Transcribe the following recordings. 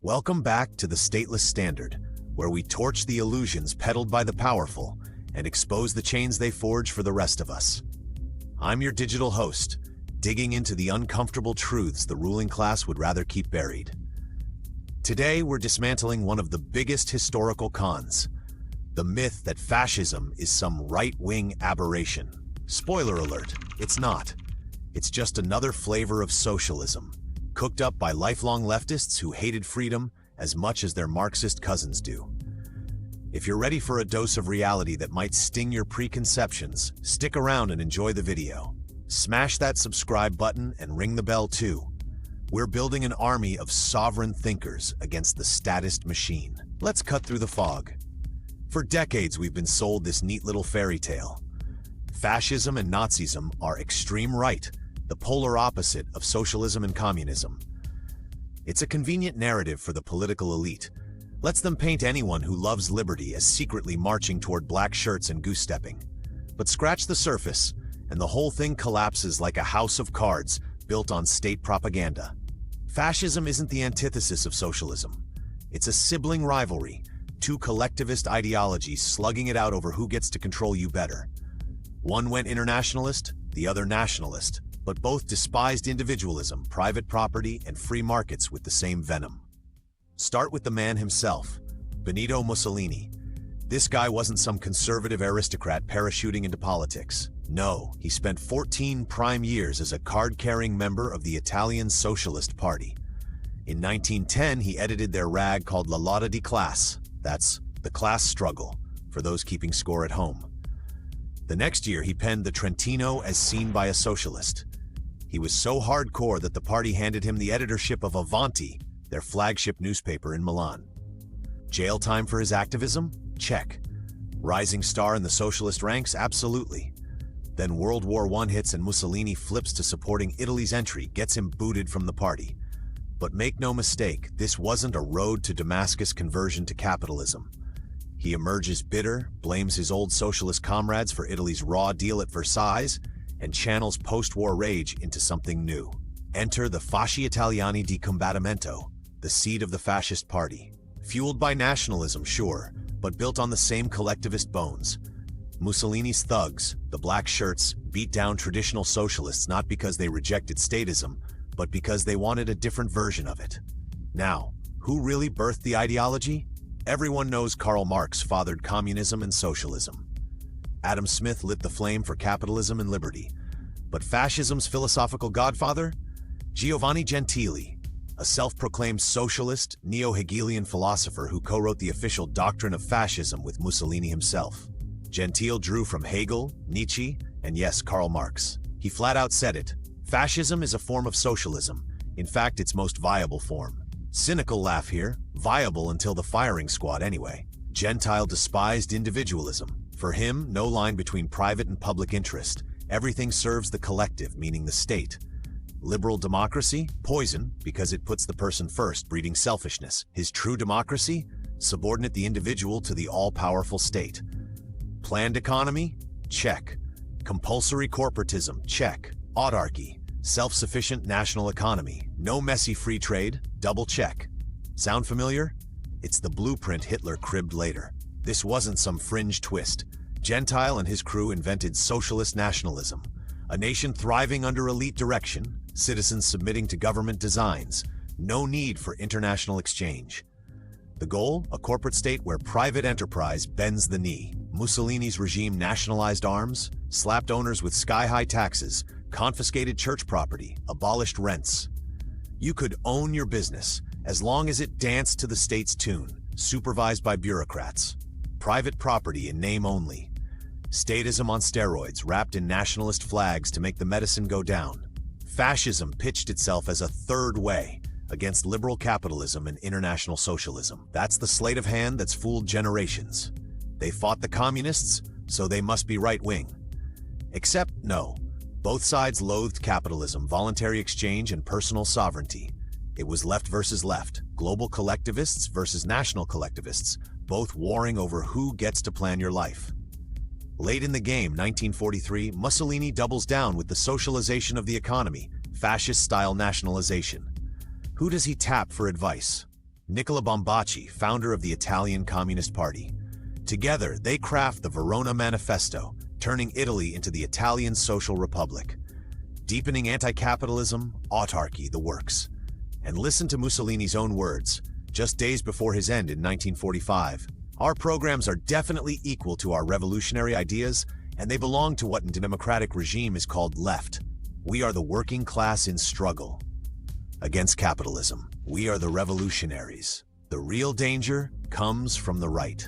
Welcome back to the Stateless Standard, where we torch the illusions peddled by the powerful and expose the chains they forge for the rest of us. I'm your digital host, digging into the uncomfortable truths the ruling class would rather keep buried. Today, we're dismantling one of the biggest historical cons, the myth that fascism is some right-wing aberration. Spoiler alert, it's not. It's just another flavor of socialism, cooked up by lifelong leftists who hated freedom as much as their Marxist cousins do. If you're ready for a dose of reality that might sting your preconceptions, stick around and enjoy the video. Smash that subscribe button and ring the bell too. We're building an army of sovereign thinkers against the statist machine. Let's cut through the fog. For decades, we've been sold this neat little fairy tale. Fascism and Nazism are extreme right, the polar opposite of socialism and communism. It's a convenient narrative for the political elite. Lets them paint anyone who loves liberty as secretly marching toward black shirts and goose-stepping. But scratch the surface, and the whole thing collapses like a house of cards built on state propaganda. Fascism isn't the antithesis of socialism. It's a sibling rivalry, two collectivist ideologies slugging it out over who gets to control you better. One went internationalist, the other nationalist, but both despised individualism, private property, and free markets with the same venom. Start with the man himself, Benito Mussolini. This guy wasn't some conservative aristocrat parachuting into politics. No, he spent 14 prime years as a card-carrying member of the Italian Socialist Party. In 1910, he edited their rag called La Lotta di Classe. That's the class struggle, for those keeping score at home. The next year, he penned the Trentino as seen by a socialist. He was so hardcore that the party handed him the editorship of Avanti, their flagship newspaper in Milan. Jail time for his activism? Check. Rising star in the socialist ranks? Absolutely. Then World War I hits and Mussolini flips to supporting Italy's entry, gets him booted from the party. But make no mistake, this wasn't a road to Damascus conversion to capitalism. He emerges bitter, blames his old socialist comrades for Italy's raw deal at Versailles, and channels post-war rage into something new. Enter the Fasci Italiani di Combattimento, the seed of the fascist party. Fueled by nationalism, sure, but built on the same collectivist bones. Mussolini's thugs, the black shirts, beat down traditional socialists not because they rejected statism, but because they wanted a different version of it. Now, who really birthed the ideology? Everyone knows Karl Marx fathered communism and socialism. Adam Smith lit the flame for capitalism and liberty. But fascism's philosophical godfather? Giovanni Gentile, a self-proclaimed socialist, neo-Hegelian philosopher who co-wrote the official doctrine of fascism with Mussolini himself. Gentile drew from Hegel, Nietzsche, and yes, Karl Marx. He flat out said it. Fascism is a form of socialism, in fact its most viable form. Cynical laugh here, viable until the firing squad anyway. Gentile despised individualism. For him, no line between private and public interest. Everything serves the collective, meaning the state. Liberal democracy? Poison, because it puts the person first, breeding selfishness. His true democracy? Subordinate the individual to the all-powerful state. Planned economy? Check. Compulsory corporatism? Check. Autarky? Self-sufficient national economy. No messy free trade? Double check. Sound familiar? It's the blueprint Hitler cribbed later. This wasn't some fringe twist. Gentile and his crew invented socialist nationalism, a nation thriving under elite direction, citizens submitting to government designs, no need for international exchange. The goal? A corporate state where private enterprise bends the knee. Mussolini's regime nationalized arms, slapped owners with sky-high taxes, confiscated church property, abolished rents. You could own your business as long as it danced to the state's tune, supervised by bureaucrats. Private property in name only. Statism on steroids, wrapped in nationalist flags to make the medicine go down. Fascism pitched itself as a third way against liberal capitalism and international socialism. That's the sleight of hand that's fooled generations. They fought the communists, so they must be right-wing. Except, no. Both sides loathed capitalism, voluntary exchange, and personal sovereignty. It was left versus left, global collectivists versus national collectivists, both warring over who gets to plan your life. Late in the game, 1943, Mussolini doubles down with the socialization of the economy, fascist-style nationalization. Who does he tap for advice? Nicola Bombacci, founder of the Italian Communist Party. Together, they craft the Verona Manifesto, turning Italy into the Italian Social Republic. Deepening anti-capitalism, autarky, the works. And listen to Mussolini's own words, just days before his end in 1945. Our programs are definitely equal to our revolutionary ideas, and they belong to what in democratic regime is called left. We are the working class in struggle against capitalism. We are the revolutionaries. The real danger comes from the right.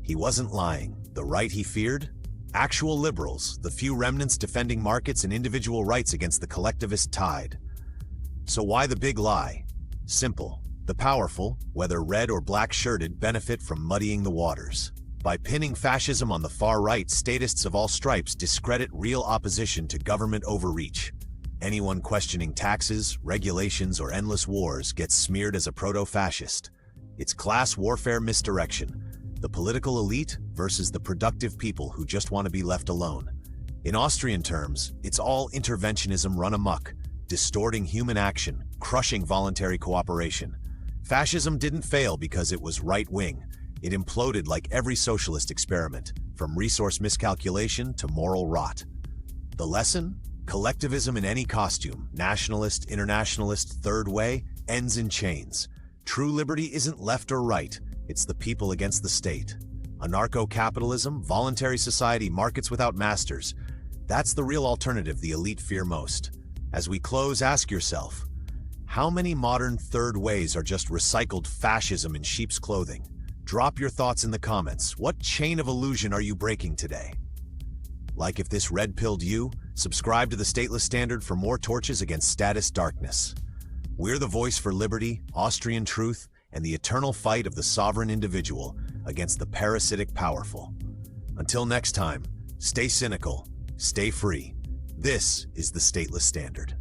He wasn't lying. The right he feared? Actual liberals, the few remnants defending markets and individual rights against the collectivist tide. So why the big lie? Simple. The powerful, whether red or black-shirted, benefit from muddying the waters. By pinning fascism on the far right, statists of all stripes discredit real opposition to government overreach. Anyone questioning taxes, regulations, or endless wars gets smeared as a proto-fascist. It's class warfare misdirection. The political elite versus the productive people who just want to be left alone. In Austrian terms, it's all interventionism run amok, distorting human action, crushing voluntary cooperation. Fascism didn't fail because it was right-wing. It imploded like every socialist experiment, from resource miscalculation to moral rot. The lesson? Collectivism in any costume, nationalist, internationalist, third way, ends in chains. True liberty isn't left or right, it's the people against the state. Anarcho-capitalism, voluntary society, markets without masters. That's the real alternative the elite fear most. As we close, ask yourself, how many modern third ways are just recycled fascism in sheep's clothing? Drop your thoughts in the comments. What chain of illusion are you breaking today? Like if this red-pilled you, subscribe to the Stateless Standard for more torches against statist darkness. We're the voice for liberty, Austrian truth, and the eternal fight of the sovereign individual against the parasitic powerful. Until next time, stay cynical, stay free. This is the Stateless Standard.